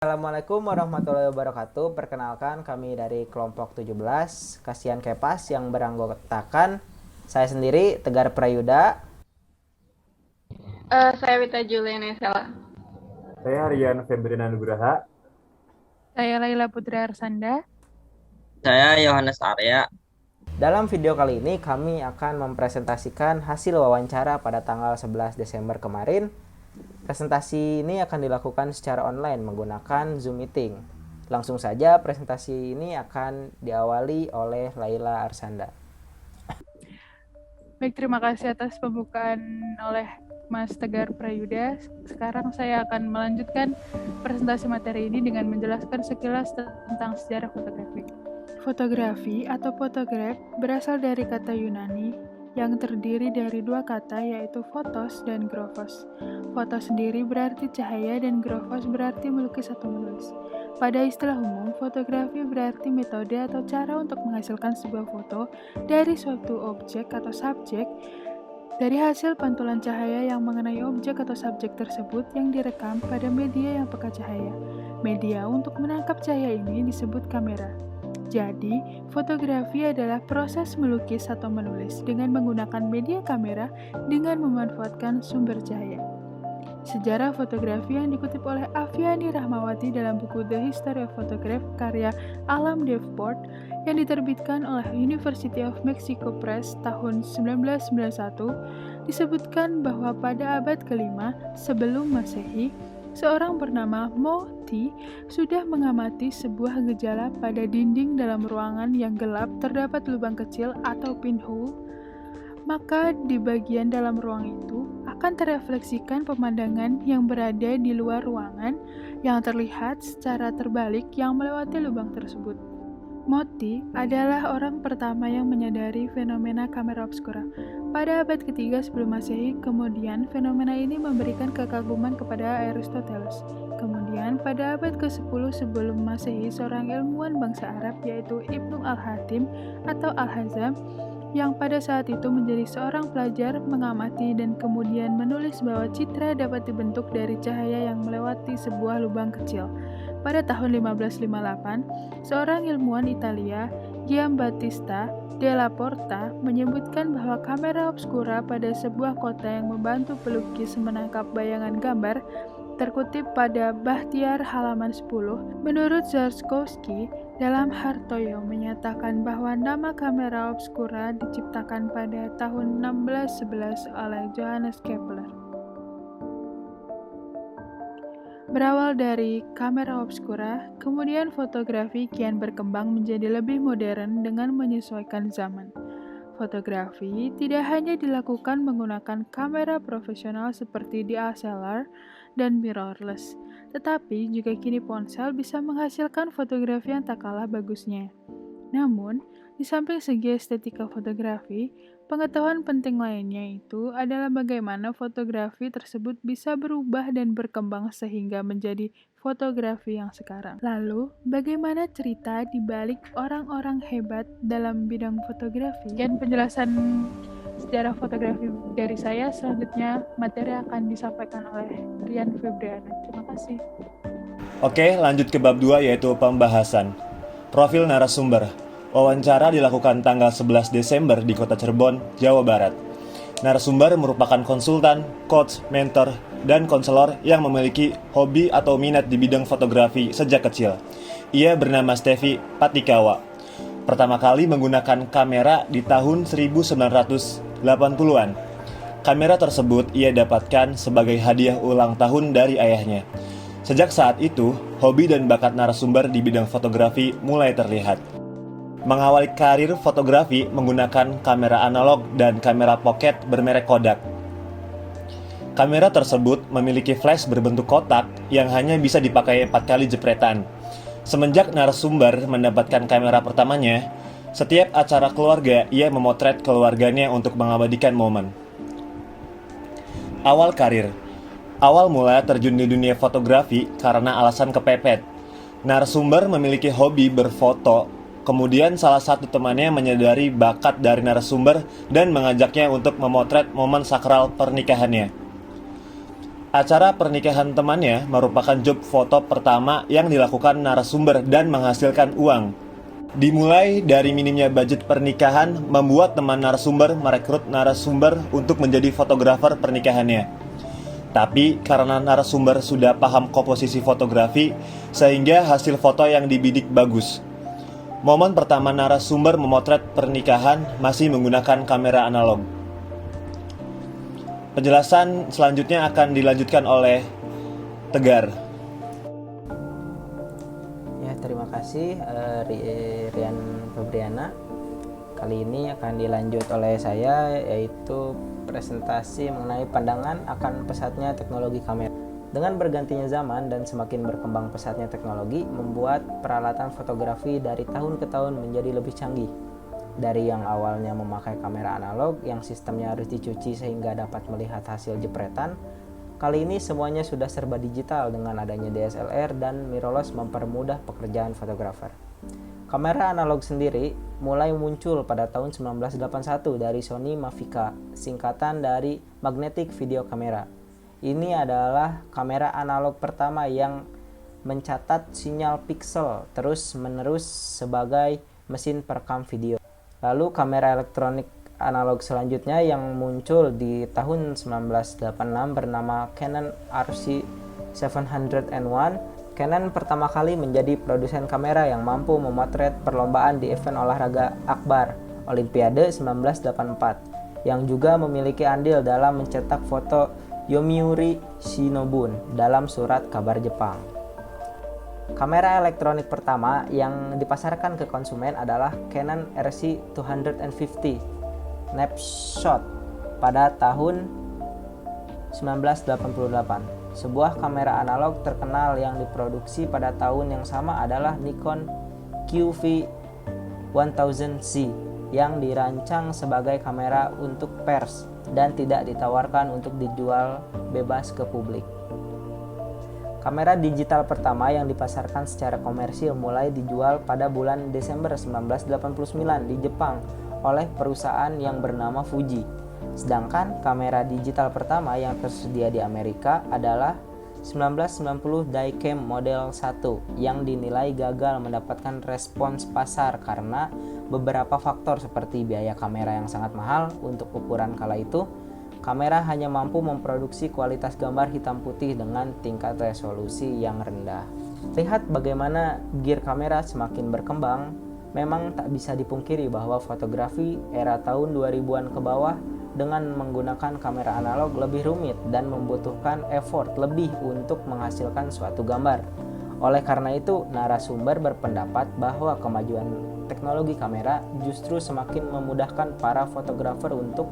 Assalamualaikum warahmatullahi wabarakatuh. Perkenalkan kami dari kelompok 17 Kasihan Kepas yang beranggotakan saya sendiri Tegar Prayuda. Saya Wita Juliana Sela. Saya Rian Febriana Nugraha. Saya Laila Putri Arsanda. Saya Yohanes Arya. Dalam video kali ini kami akan mempresentasikan hasil wawancara pada tanggal 11 Desember kemarin. Presentasi ini akan dilakukan secara online menggunakan Zoom Meeting. Langsung saja presentasi ini akan diawali oleh Laila Arsanda. Baik, terima kasih atas pembukaan oleh Mas Tegar Prayuda. Sekarang saya akan melanjutkan presentasi materi ini dengan menjelaskan sekilas tentang sejarah fotografi. Fotografi atau photograph berasal dari kata Yunani yang terdiri dari dua kata yaitu photos dan graphos. Fotos sendiri berarti cahaya dan graphos berarti melukis atau menulis. Pada istilah umum, fotografi berarti metode atau cara untuk menghasilkan sebuah foto dari suatu objek atau subjek dari hasil pantulan cahaya yang mengenai objek atau subjek tersebut yang direkam pada media yang peka cahaya. Media untuk menangkap cahaya ini disebut kamera. Jadi, fotografi adalah proses melukis atau menulis dengan menggunakan media kamera dengan memanfaatkan sumber cahaya. Sejarah fotografi yang dikutip oleh Aviani Rahmawati dalam buku The History of Photograph karya Alan Davenport yang diterbitkan oleh University of Mexico Press tahun 1991 disebutkan bahwa pada abad ke-5 sebelum Masehi, seorang bernama Mo Ti sudah mengamati sebuah gejala pada dinding dalam ruangan yang gelap terdapat lubang kecil atau pinhole. Maka di bagian dalam ruang itu akan terefleksikan pemandangan yang berada di luar ruangan yang terlihat secara terbalik yang melewati lubang tersebut. Moti adalah orang pertama yang menyadari fenomena kamera obscura. Pada abad ketiga sebelum Masehi, kemudian fenomena ini memberikan kekaguman kepada Aristoteles. Kemudian pada abad ke-10 sebelum Masehi, seorang ilmuwan bangsa Arab yaitu Ibnu Al-Hatim atau Al-Hazam yang pada saat itu menjadi seorang pelajar mengamati dan kemudian menulis bahwa citra dapat dibentuk dari cahaya yang melewati sebuah lubang kecil. Pada tahun 1558, seorang ilmuwan Italia, Giambattista della Porta, menyebutkan bahwa kamera obscura pada sebuah kota yang membantu pelukis menangkap bayangan gambar terkutip pada Bahtiar halaman 10. Menurut Zarskowski, dalam Hartoyo menyatakan bahwa nama kamera obscura diciptakan pada tahun 1611 oleh Johannes Kepler. Berawal dari kamera obscura, kemudian fotografi kian berkembang menjadi lebih modern dengan menyesuaikan zaman. Fotografi tidak hanya dilakukan menggunakan kamera profesional seperti DSLR dan mirrorless, tetapi juga kini ponsel bisa menghasilkan fotografi yang tak kalah bagusnya. Namun, di samping segi estetika fotografi, pengetahuan penting lainnya itu adalah bagaimana fotografi tersebut bisa berubah dan berkembang sehingga menjadi fotografi yang sekarang. Lalu, bagaimana cerita di balik orang-orang hebat dalam bidang fotografi? Sekian penjelasan sejarah fotografi dari saya. Selanjutnya, materi akan disampaikan oleh Rian Febriana. Terima kasih. Oke, lanjut ke bab 2 yaitu pembahasan. Profil narasumber. Wawancara dilakukan tanggal 11 Desember di Kota Cirebon, Jawa Barat. Narasumber merupakan konsultan, coach, mentor, dan konselor yang memiliki hobi atau minat di bidang fotografi sejak kecil. Ia bernama Steffi Patikawa. Pertama kali menggunakan kamera di tahun 1980-an. Kamera tersebut ia dapatkan sebagai hadiah ulang tahun dari ayahnya. Sejak saat itu, hobi dan bakat narasumber di bidang fotografi mulai terlihat. Mengawali karir fotografi menggunakan kamera analog dan kamera pocket bermerek Kodak. Kamera tersebut memiliki flash berbentuk kotak yang hanya bisa dipakai 4 kali jepretan. Semenjak narasumber mendapatkan kamera pertamanya, setiap acara keluarga ia memotret keluarganya untuk mengabadikan momen. Awal karir. Awal mula terjun di dunia fotografi karena alasan kepepet. Narasumber memiliki hobi berfoto. Kemudian salah satu temannya menyadari bakat dari narasumber dan mengajaknya untuk memotret momen sakral pernikahannya. Acara pernikahan temannya merupakan job foto pertama yang dilakukan narasumber dan menghasilkan uang. Dimulai dari minimnya budget pernikahan, membuat teman narasumber merekrut narasumber untuk menjadi fotografer pernikahannya. Tapi karena narasumber sudah paham komposisi fotografi, sehingga hasil foto yang dibidik bagus. Momen pertama narasumber memotret pernikahan masih menggunakan kamera analog. Penjelasan selanjutnya akan dilanjutkan oleh Tegar. Ya, terima kasih Rian Febriana. Kali ini akan dilanjut oleh saya, yaitu presentasi mengenai pandangan akan pesatnya teknologi kamera. Dengan bergantinya zaman dan semakin berkembang pesatnya teknologi, membuat peralatan fotografi dari tahun ke tahun menjadi lebih canggih. Dari yang awalnya memakai kamera analog yang sistemnya harus dicuci sehingga dapat melihat hasil jepretan, kali ini semuanya sudah serba digital dengan adanya DSLR dan mirrorless mempermudah pekerjaan fotografer. Kamera analog sendiri mulai muncul pada tahun 1981 dari Sony Mavica, singkatan dari Magnetic Video Camera. Ini adalah kamera analog pertama yang mencatat sinyal piksel terus-menerus sebagai mesin perekam video. Lalu kamera elektronik analog selanjutnya yang muncul di tahun 1986 bernama Canon RC701. Canon pertama kali menjadi produsen kamera yang mampu memotret perlombaan di event olahraga akbar Olimpiade 1984, yang juga memiliki andil dalam mencetak foto Yomiuri Shinobun dalam surat kabar Jepang. Kamera elektronik pertama yang dipasarkan ke konsumen adalah Canon RC250 Snapshot pada tahun 1988. Sebuah kamera analog terkenal yang diproduksi pada tahun yang sama adalah Nikon QV1000C yang dirancang sebagai kamera untuk pers dan tidak ditawarkan untuk dijual bebas ke publik. Kamera digital pertama yang dipasarkan secara komersil mulai dijual pada bulan Desember 1989 di Jepang oleh perusahaan yang bernama Fuji. Sedangkan kamera digital pertama yang tersedia di Amerika adalah 1990 Daycam Model 1 yang dinilai gagal mendapatkan respons pasar karena beberapa faktor seperti biaya kamera yang sangat mahal untuk ukuran kala itu. Kamera hanya mampu memproduksi kualitas gambar hitam putih dengan tingkat resolusi yang rendah. Lihat bagaimana gear kamera semakin berkembang, memang tak bisa dipungkiri bahwa fotografi era tahun 2000-an ke bawah dengan menggunakan kamera analog lebih rumit dan membutuhkan effort lebih untuk menghasilkan suatu gambar. Oleh karena itu, narasumber berpendapat bahwa kemajuan teknologi kamera justru semakin memudahkan para fotografer untuk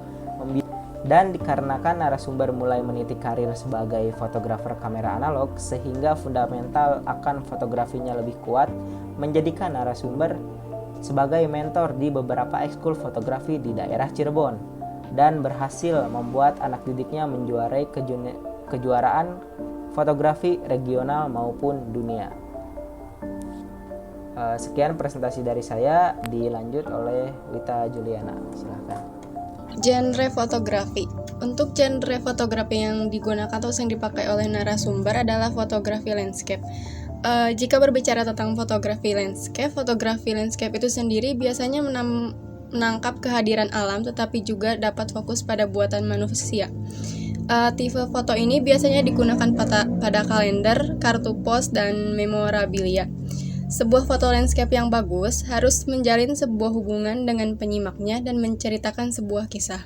dan dikarenakan narasumber mulai meniti karir sebagai fotografer kamera analog sehingga fundamental akan fotografinya lebih kuat, menjadikan narasumber sebagai mentor di beberapa ekskul fotografi di daerah Cirebon dan berhasil membuat anak didiknya menjuarai kejuaraan fotografi regional maupun dunia. Sekian presentasi dari saya, dilanjut oleh Wita Juliana. Silahkan. Genre fotografi. Untuk genre fotografi yang digunakan atau yang dipakai oleh narasumber adalah fotografi landscape. Jika berbicara tentang fotografi landscape itu sendiri biasanya menangkap kehadiran alam tetapi juga dapat fokus pada buatan manusia. Tipe foto ini biasanya digunakan pada kalender, kartu pos, dan memorabilia. Sebuah foto landscape yang bagus harus menjalin sebuah hubungan dengan penyimaknya dan menceritakan sebuah kisah.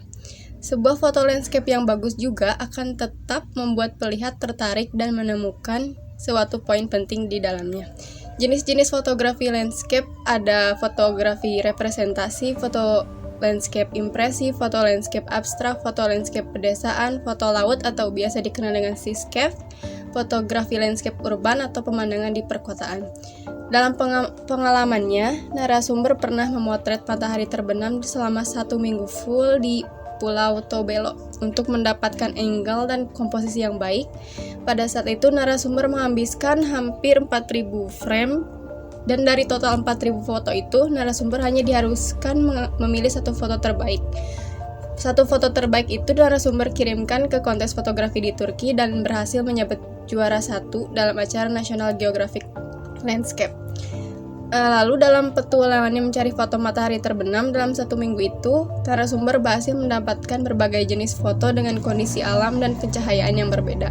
Sebuah foto landscape yang bagus juga akan tetap membuat pelihat tertarik dan menemukan suatu poin penting di dalamnya. Jenis-jenis fotografi landscape ada fotografi representasi, foto landscape impresi, foto landscape abstrak, foto landscape pedesaan, foto laut atau biasa dikenal dengan seascape, fotografi landscape urban atau pemandangan di perkotaan. Dalam pengalamannya, narasumber pernah memotret matahari terbenam selama 1 minggu full di Pulau Tobelo untuk mendapatkan angle dan komposisi yang baik. Pada saat itu, narasumber menghabiskan hampir 4.000 frame dan dari total 4.000 foto itu, narasumber hanya diharuskan memilih satu foto terbaik. Satu foto terbaik itu narasumber kirimkan ke kontes fotografi di Turki dan berhasil menyabet juara 1 dalam acara National Geographic Landscape. Lalu dalam petualangannya mencari foto matahari terbenam dalam 1 minggu itu, narasumber berhasil mendapatkan berbagai jenis foto dengan kondisi alam dan pencahayaan yang berbeda.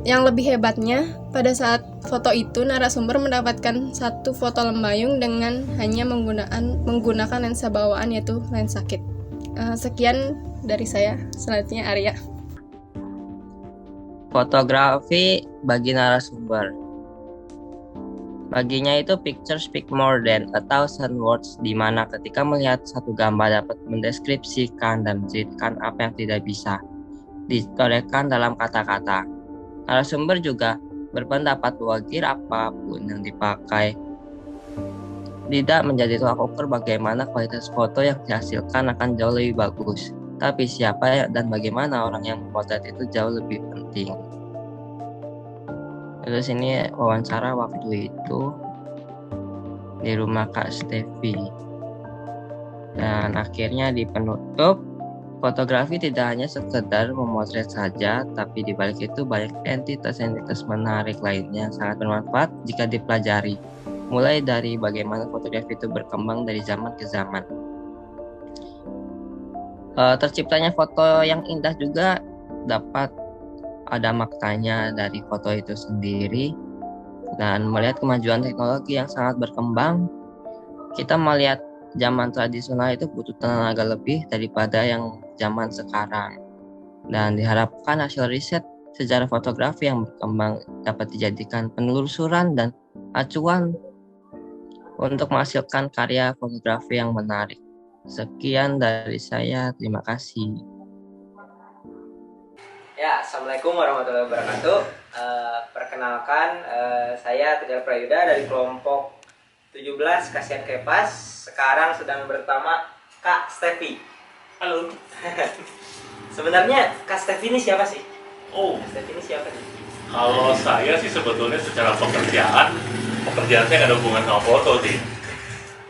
Yang lebih hebatnya, pada saat foto itu narasumber mendapatkan satu foto lembayung dengan hanya menggunakan lensa bawaan yaitu lensa kit. Sekian dari saya, selanjutnya Arya. Fotografi bagi narasumber. Baginya itu picture speak more than 1,000 words, di mana ketika melihat satu gambar dapat mendeskripsikan dan menceritakan apa yang tidak bisa ditorehkan dalam kata-kata. Narasumber juga berpendapat bahwa gear apapun yang dipakai tidak menjadi tolak ukur bagaimana kualitas foto yang dihasilkan akan jauh lebih bagus. Tapi siapa dan bagaimana orang yang memotret itu jauh lebih penting. Terus ini wawancara waktu itu di rumah Kak Stevi. Dan akhirnya di penutup, fotografi tidak hanya sekedar memotret saja, tapi di balik itu banyak entitas-entitas menarik lainnya yang sangat bermanfaat jika dipelajari. Mulai dari bagaimana fotografi itu berkembang dari zaman ke zaman. Terciptanya foto yang indah juga dapat ada maknanya dari foto itu sendiri. Dan melihat kemajuan teknologi yang sangat berkembang, kita melihat zaman tradisional itu butuh tenaga lebih daripada yang zaman sekarang. Dan diharapkan hasil riset sejarah fotografi yang berkembang dapat dijadikan penelusuran dan acuan untuk menghasilkan karya fotografi yang menarik. Sekian dari saya, terima kasih. Ya, Assalamualaikum warahmatullahi wabarakatuh. Perkenalkan, saya Tegar Prayuda dari kelompok 17 Kasihan Kepas. Sekarang sedang bersama Kak Stevi. Halo. Sebenarnya Kak Stevi ini siapa sih? Oh, Kak Stevi ini siapa sih? kalau saya sih sebetulnya secara pekerjaan saya nggak ada hubungan sama foto sih.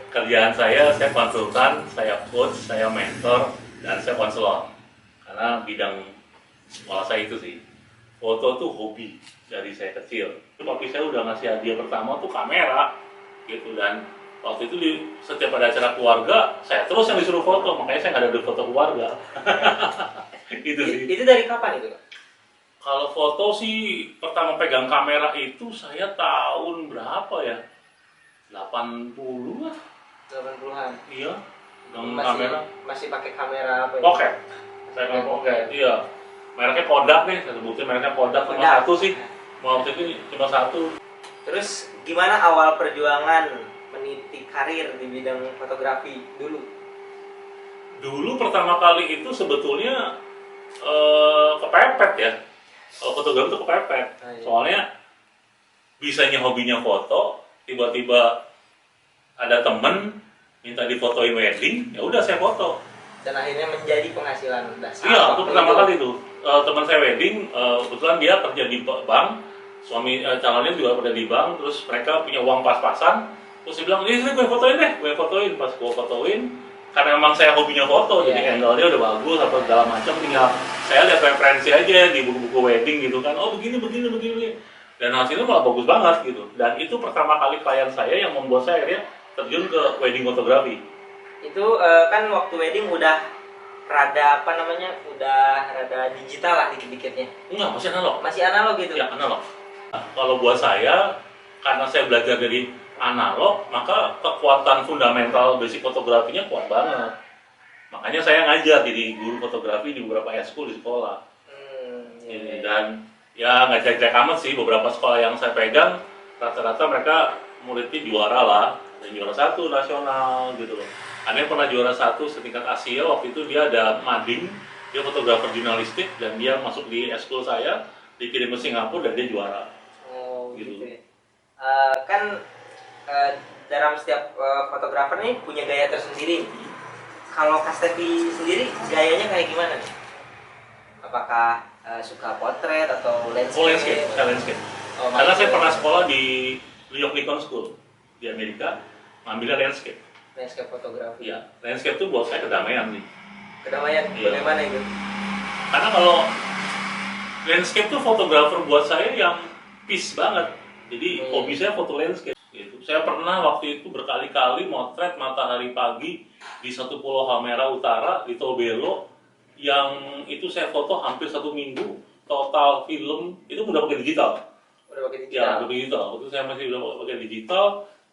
Kerjaan saya konsultan, saya coach, saya mentor, dan saya konselor. Karena bidang sekolah saya itu sih. Foto tuh hobi dari saya kecil. Papi saya udah ngasih hadiah pertama tuh kamera, gitu. Dan waktu itu setiap ada acara keluarga, saya terus yang disuruh foto. Makanya saya nggak ada foto keluarga. Itu sih. Itu dari kapan itu? Kalau foto sih pertama pegang kamera itu saya tahun berapa ya? 80 lah. 80-an. Iya. Dengan kamera. Masih pakai kamera apa ya? Pocket. Saya pakai pocket. Iya. Mereknya Kodak nih, saya sebutin mereknya Kodak cuma satu sih. Waktu itu cuma satu. Terus gimana awal perjuangan meniti karir di bidang fotografi dulu? Dulu pertama kali itu sebetulnya kepepet ya. Kalau fotografi itu kepepet. Iya. Soalnya bisanya hobinya foto, tiba-tiba ada temen minta difotoin wedding, ya udah saya foto. Dan akhirnya menjadi penghasilan dasar. Iya, itu pertama kali tuh. Teman saya wedding, kebetulan dia kerja di bank, suami calonnya juga kerja di bank, terus mereka punya uang pas-pasan, terus dia bilang, ini gue fotoin deh, gue fotoin. Pas gue fotoin, karena memang saya hobinya foto, jadi angle-nya udah bagus, apa segala macam, tinggal saya lihat referensi aja di buku-buku wedding gitu kan, oh begini. Dan hasilnya malah bagus banget gitu. Dan itu pertama kali klien saya yang membuat saya akhirnya terjun ke wedding fotografi. Itu kan waktu wedding udah rada digital lah dikit-dikitnya. Enggak, masih analog. Masih analog gitu? Ya, analog. Nah, kalau buat saya, karena saya belajar dari analog, maka kekuatan fundamental basic fotografinya kuat banget. Makanya saya ngajar jadi guru fotografi di beberapa eskul di sekolah. Dan ya nggak jelek-jelek amat sih, beberapa sekolah yang saya pegang, rata-rata mereka muridnya juara lah. Dan juara 1 nasional gitu loh. Ada yang pernah juara 1 setingkat Asia, waktu itu dia ada mading, dia fotografer jurnalistik dan dia masuk di eskul saya, dikirim ke Singapura dan dia juara. Oh gitu ya. Dalam setiap fotografer nih punya gaya tersendiri. Kalau Kak Stevi sendiri gayanya kayak gimana nih? Apakah suka potret atau landscape? Oh, landscape. Karena saya pernah sekolah di New York Lincoln School di Amerika, ngambilnya landscape. Landscape fotografi. Iya, landscape itu buat saya kedamaian sih. Kedamaian, Iya. bagaimana itu? Karena kalau landscape tuh fotografer buat saya yang peace banget. Jadi hobi saya foto landscape. Gitu. Saya pernah waktu itu berkali-kali motret matahari pagi di satu pulau Halmera Utara di Tobelo, yang itu saya foto hampir 1 minggu. Total film itu udah pakai digital. Udah pakai digital? Ya, udah digital. Waktu itu saya masih udah pakai digital,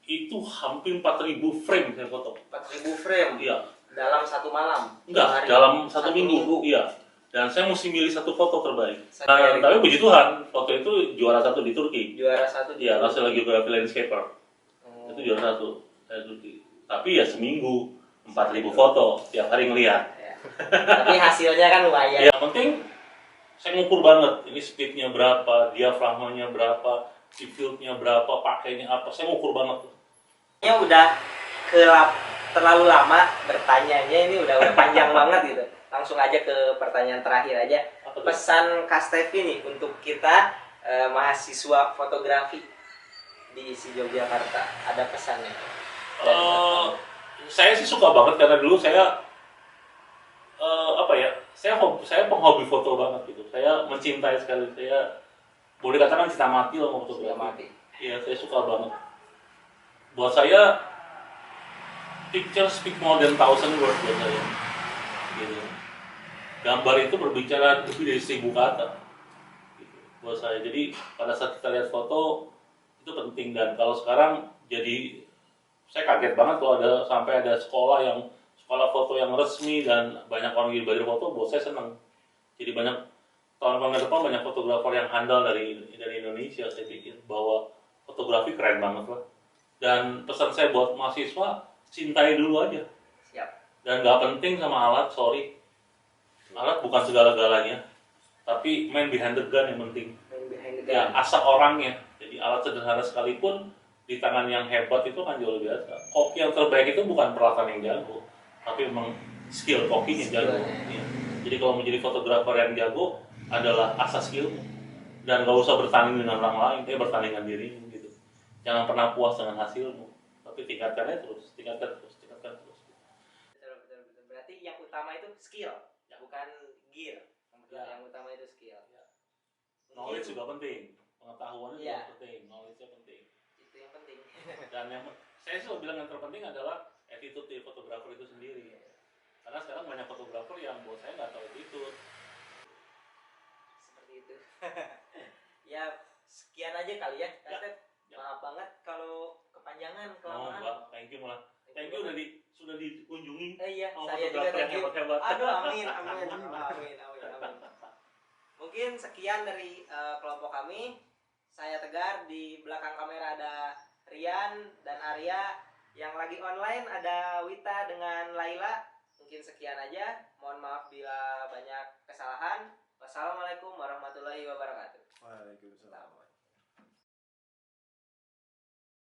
itu hampir 4.000 frame saya foto. 4.000 frame? Iya. Dalam satu malam? Enggak, dalam satu minggu. Iya. Dan saya mesti milih satu foto terbaik. Tapi puji Tuhan, foto itu juara 1 di Turki. Juara 1 di Iya, Turki. National Geographic Landscaper. Itu juara 1 dari Turki. Tapi ya seminggu 4.000 foto, tiap hari ngeliat. Ya. Tapi hasilnya kan lumayan. Yang penting saya ngukur banget, ini speednya berapa, diafragmanya berapa, deep field-nya berapa, pakainya apa, saya ngukur banget. Ini udah terlalu lama bertanyanya, ini udah panjang banget gitu. Langsung aja ke pertanyaan terakhir aja. Apa tuh? Pesan Kak Stevi nih untuk kita mahasiswa fotografi di Yogyakarta, ada pesannya? Saya sih suka banget karena dulu saya saya penghobi foto banget gitu. Saya mencintai sekali. Saya boleh katakan cinta mati lah sama fotografi. Mati. Iya, saya suka banget. Buat saya picture speak more than 1,000 words buat saya. Gitu. Gambar itu berbicara lebih dari 1.000 kata. Gitu. Buat saya. Jadi pada saat kita lihat foto itu penting, dan kalau sekarang jadi saya kaget banget tuh sampai ada sekolah foto yang resmi dan banyak orang yang belajar foto. Buat saya senang. Jadi banyak tahun-tahun ke depan banyak fotografer yang handal dari Indonesia. Saya pikir bahwa fotografi keren banget lah. Dan pesan saya buat mahasiswa, cintai dulu aja. Siap. Dan nggak penting sama alat, sorry. Alat bukan segala-galanya. Tapi main behind the gun yang penting. Main behind the Ya, gun. asal orangnya. Jadi alat sederhana sekalipun di tangan yang hebat itu kan jauh lebih biasa. Koki yang terbaik itu bukan peralatan yang jago, tapi memang skill kokinya jago. Ya. Jadi kalau menjadi fotografer yang jago adalah asas skillmu, dan nggak usah bertanding dengan orang lain, bertanding dengan dirimu gitu. Jangan pernah puas dengan hasilmu, tapi tingkatkan terus. Betul. Berarti yang utama itu skill, bukan gear. Yang utama itu skill. Knowledge juga penting, pengetahuan itu Iya. penting, knowledge-nya penting. Itu yang penting. Dan yang saya sih bilang yang terpenting adalah attitude di fotografer itu sendiri. Karena sekarang banyak fotografer yang buat saya nggak tahu attitude. Seperti itu. Ya, sekian aja kali ya. Kak Stef. Ya. Maaf banget kalau kepanjangan, Oh, kelamaan. enggak, thank you malah. Thank you sudah dikunjungi Iya, sama saya juga fotografer yang thank you. hebat-hebat. Aduh, amin. Mungkin sekian dari kelompok kami. Saya Tegar, di belakang kamera ada Rian dan Arya. Yang lagi online ada Wita dengan Laila. Mungkin sekian aja. Mohon maaf bila banyak kesalahan. Wassalamualaikum warahmatullahi wabarakatuh. Waalaikumsalam.